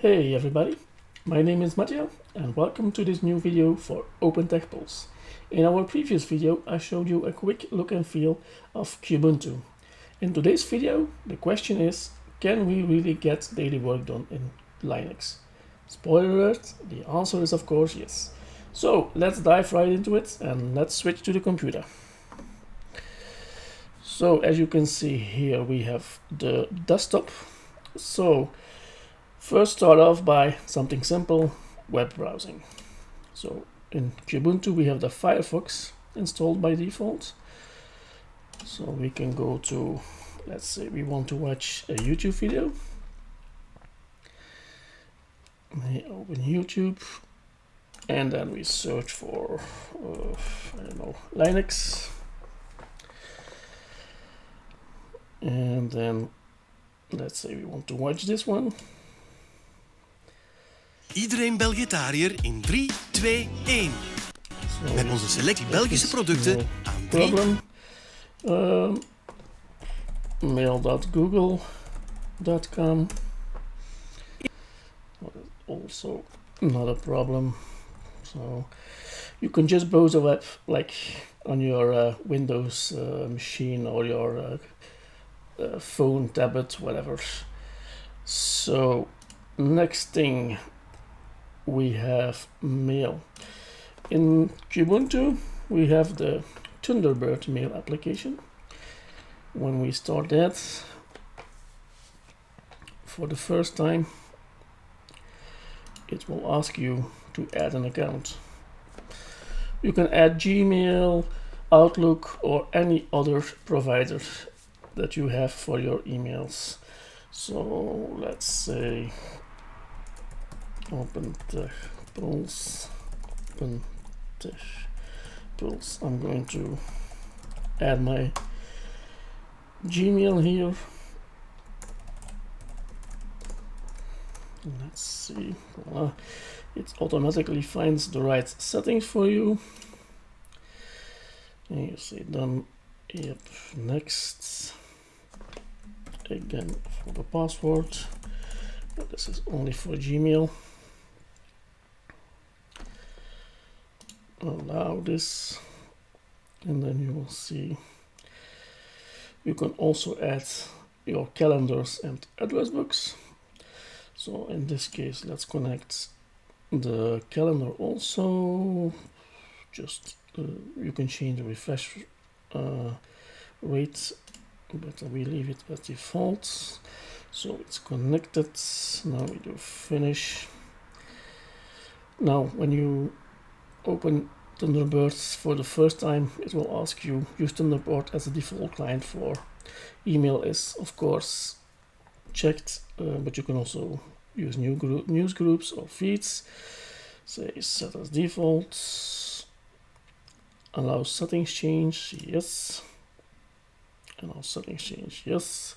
Hey everybody, my name is Mattia and welcome to this new video for OpenTechPulse. In our previous video I showed you a quick look and feel of Kubuntu. In today's video the question is, can we really get daily work done in Linux? Spoiler alert, the answer is of course yes. So let's dive right into it and let's switch to the computer. So as you can see here we have the desktop. So first start off by something simple, web browsing. So in Kubuntu we have the Firefox installed by default. So we can go to, let's say we want to watch a YouTube video. We open YouTube and then we search for, I don't know, Linux. And then let's say we want to watch this one. Iedereen Belgitariër in 3, 2, 1. Met onze selectie Belgische producten aan 3. Mail.google.com. Also not a problem. So you can just browse the web like on your Windows machine or your phone, tablet, whatever. So next thing we have mail. In Kubuntu we have the Thunderbird mail application. When we start that for the first time, it will ask you to add an account. You can add Gmail, Outlook or any other provider that you have for your emails. So let's say OpenTechPulse. I'm going to add my Gmail here. Let's see. It automatically finds the right settings for you. And you say done. Yep. Next. Again for the password. But this is only for Gmail. Allow this, and then you will see you can also add your calendars and address books. So in this case let's connect the calendar also. Just you can change the refresh rate, but we leave it as default. So it's connected. Now we do finish. Now when you open Thunderbird for the first time, it will ask you use Thunderbird as a default client for email is of course checked, but you can also use news groups or feeds. Say set as default, allow settings change, yes, allow settings change, yes,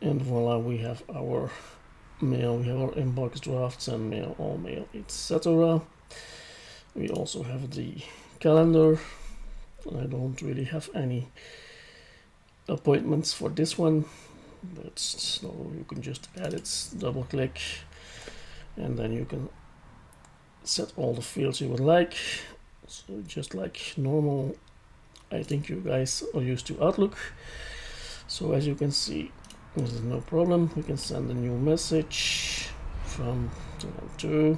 and voila, we have our mail, we have our inbox, drafts and mail, all mail, etc. We also have the calendar. I don't really have any appointments for this one, but so you can just add it, double click, and then you can set all the fields you would like. So just like normal, I think you guys are used to Outlook. So as you can see, this is no problem. We can send a new message from 2.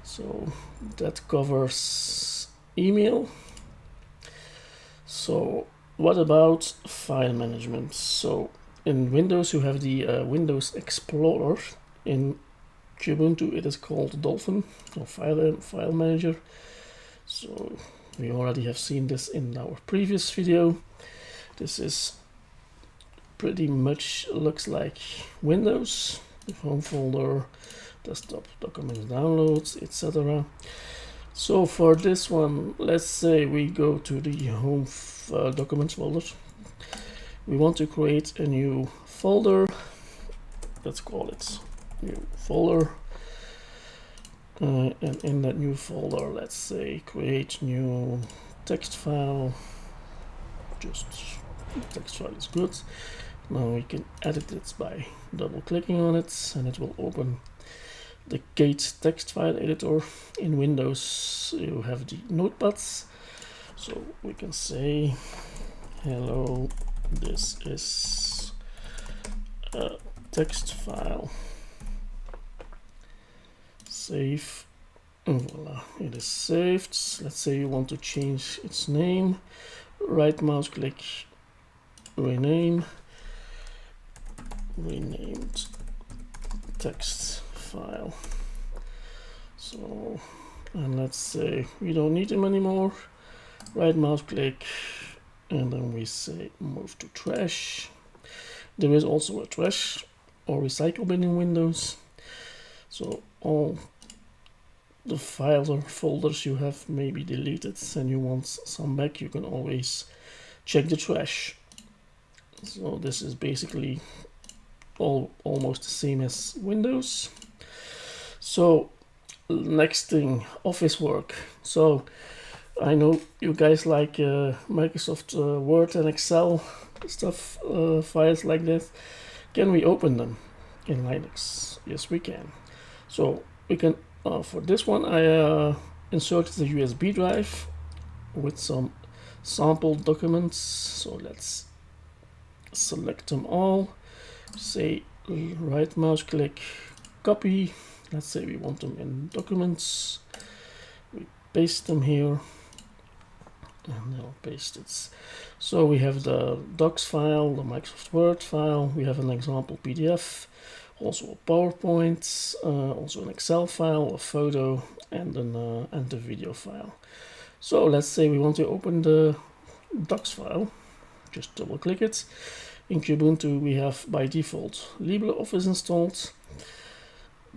So that covers email. So what about file management? So in Windows you have the Windows Explorer. In Kubuntu it is called Dolphin, or file manager. So we already have seen this in our previous video. This is pretty much looks like Windows, the home folder, desktop, documents, downloads, etc. So for this one, let's say we go to the home documents folder. We want to create a new folder. Let's call it new folder. And in that new folder, let's say create new text file. Just text file is good. Now we can edit it by double clicking on it, and it will open the Gate text file editor. In Windows you have the notepads, so we can say hello, this is a text file, save, and voila, it is saved. Let's say you want to change its name, right mouse click, rename, renamed text file. So, and let's say we don't need them anymore, right mouse click, and then we say move to trash. There is also a trash or recycle bin in Windows, so all the files or folders you have maybe deleted and you want some back, you can always check the trash. So this is basically almost the same as Windows. So next thing, office work. So I know you guys like Microsoft Word and Excel stuff, files like that. Can we open them in Linux? Yes, we can. So we can, for this one, I inserted the USB drive with some sample documents. So let's select them all. Say right mouse click, copy. Let's say we want them in documents. We paste them here, and I'll paste it. So we have the docs file, the Microsoft Word file, we have an example PDF, also a PowerPoint, also an Excel file, a photo, and the video file. So let's say we want to open the docs file. Just double click it. In Kubuntu we have by default LibreOffice installed.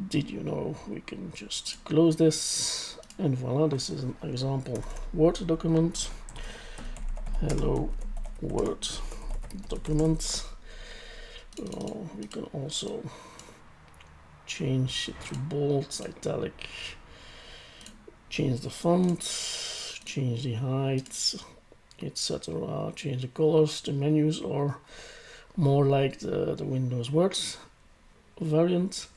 Did you know we can just close this, and voila, this is an example Word document. Hello Word document. We can also change it to bold, italic, change the font, change the height, etc. Change the colors. The menus are more like the Windows Word variant.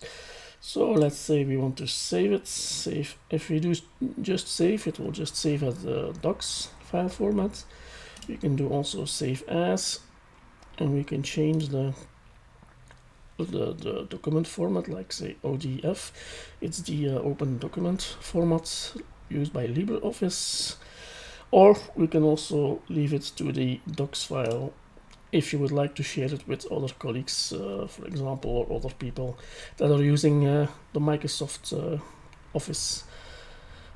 So let's say we want to save it. Save. If we do just save, it will just save as the docs file format. We can do also save as, and we can change the document format, like say ODF. It's the open document format used by LibreOffice. Or we can also leave it to the docs file if you would like to share it with other colleagues, for example, or other people that are using the Microsoft Office.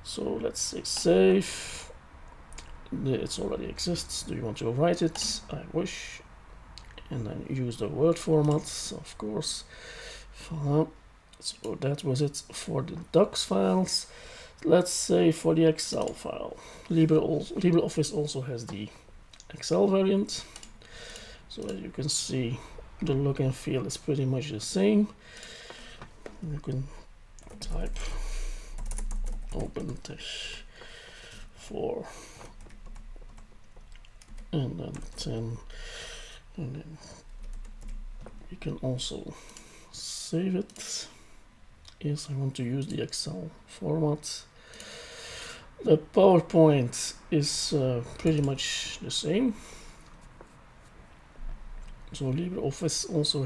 So let's say save. It already exists. Do you want to write it? I wish. And then use the Word format, of course. Voilà. So that was it for the docs files. Let's say for the Excel file. LibreOffice also has the Excel variant. So as you can see, the look and feel is pretty much the same. You can type open text 4 and then 10, and then you can also save it. Yes, I want to use the Excel format. The PowerPoint is pretty much the same. So LibreOffice also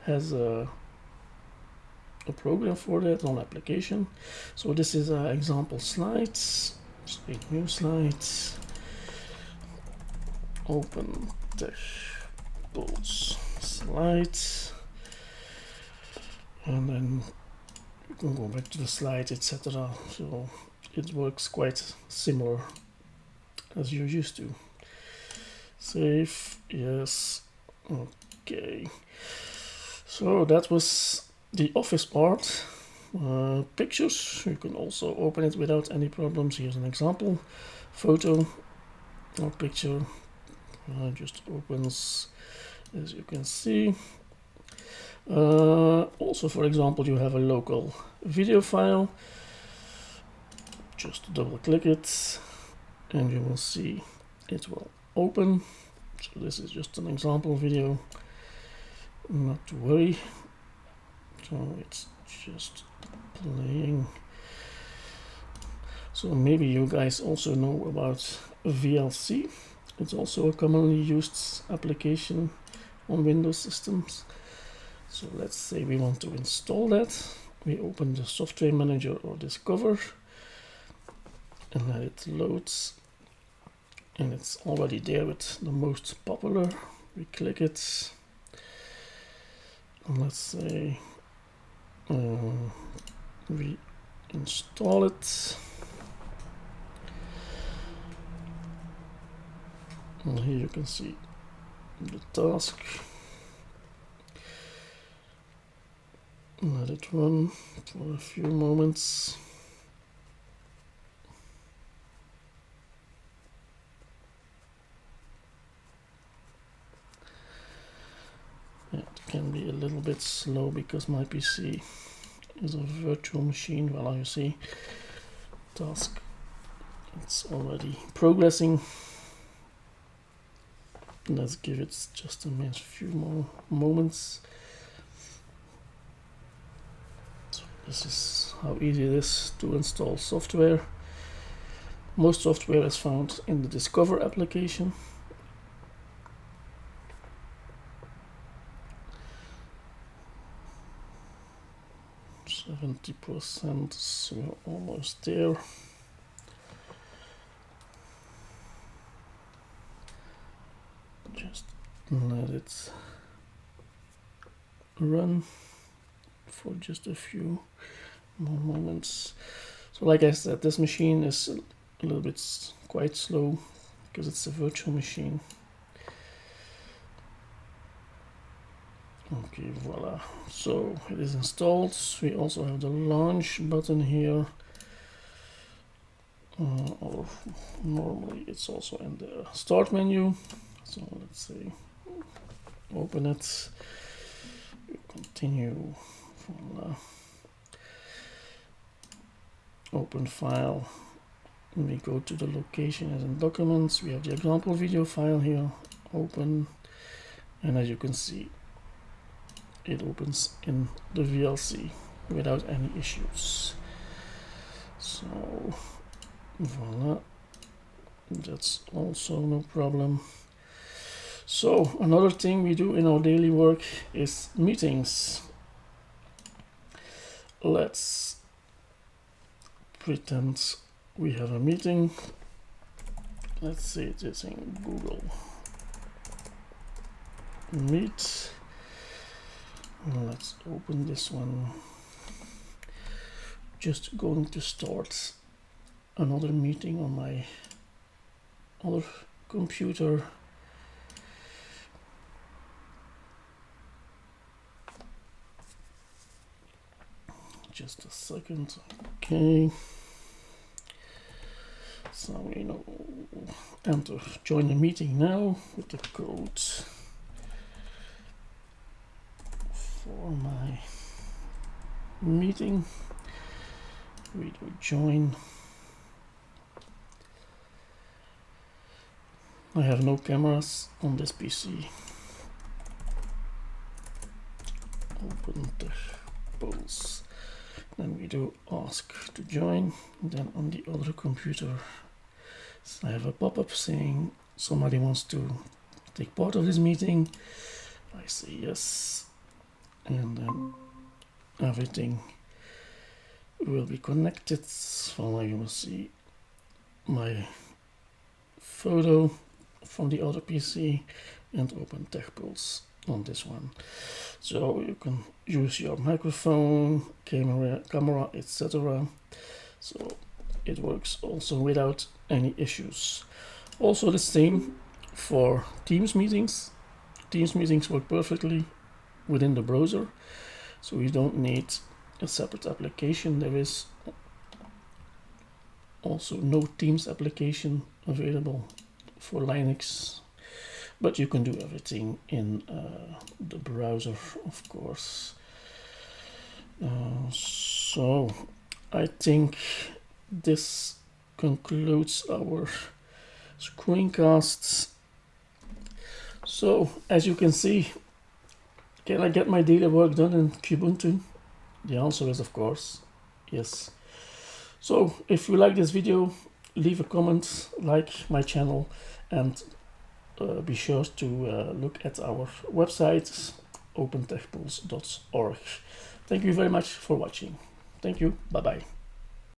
has a program for that on application. So this is an example slides. Just make new slides. Open tables slides, and then you can go back to the slide, etc. So it works quite similar as you're used to. Save, yes. Okay, so that was the Office part. Pictures, you can also open it without any problems. Here's an example photo or picture. Just opens, as you can see. Also, for example, you have a local video file. Just double click it and you will see it will open. So this is just an example video. not to worry. So it's just playing. So maybe you guys also know about VLC. It's also a commonly used application on Windows systems. So let's say we want to install that. We open the software manager or Discover and let it loads. And it's already there with the most popular. We click it. And let's say we install it. And here you can see the task. Let it run for a few moments. Yeah, it can be a little bit slow because my PC is a virtual machine. Well, you see, task, it's already progressing. Let's give it just a few more moments. So this is how easy it is to install software. Most software is found in the Discover application. %, so we're almost there. Just let it run for just a few more moments. So like I said, this machine is a little bit quite slow because it's a virtual machine. Okay, voila. So it is installed. We also have the launch button here. Or normally it's also in the start menu. So let's say open it. Continue. Voila. Open file. We go to the location as in documents. We have the example video file here. Open. And as you can see, it opens in the VLC without any issues. So voila, that's also no problem. So another thing we do in our daily work is meetings. Let's pretend we have a meeting. Let's say it is in Google Meet. Let's open this one. Just going to start another meeting on my other computer. Just a second. Okay. So we know, enter join the meeting now with the code for my meeting. We do join. I have no cameras on this PC. Open the polls. Then we do ask to join. Then on the other computer, I have a pop-up saying somebody wants to take part of this meeting. I say yes, and then everything will be connected. So you will see my photo from the other PC and open TechPulse on this one. So you can use your microphone, camera, etc. So it works also without any issues. Also the same for Teams meetings. Teams meetings work perfectly within the browser, so you don't need a separate application. There is also no Teams application available for Linux, but you can do everything in the browser, of course. So I think this concludes our screencasts. So as you can see, Can I get my daily work done in Kubuntu? The answer is of course yes. So if you like this video, leave a comment, like my channel, and be sure to look at our website opentechpools.org. Thank you very much for watching. Thank you. Bye bye.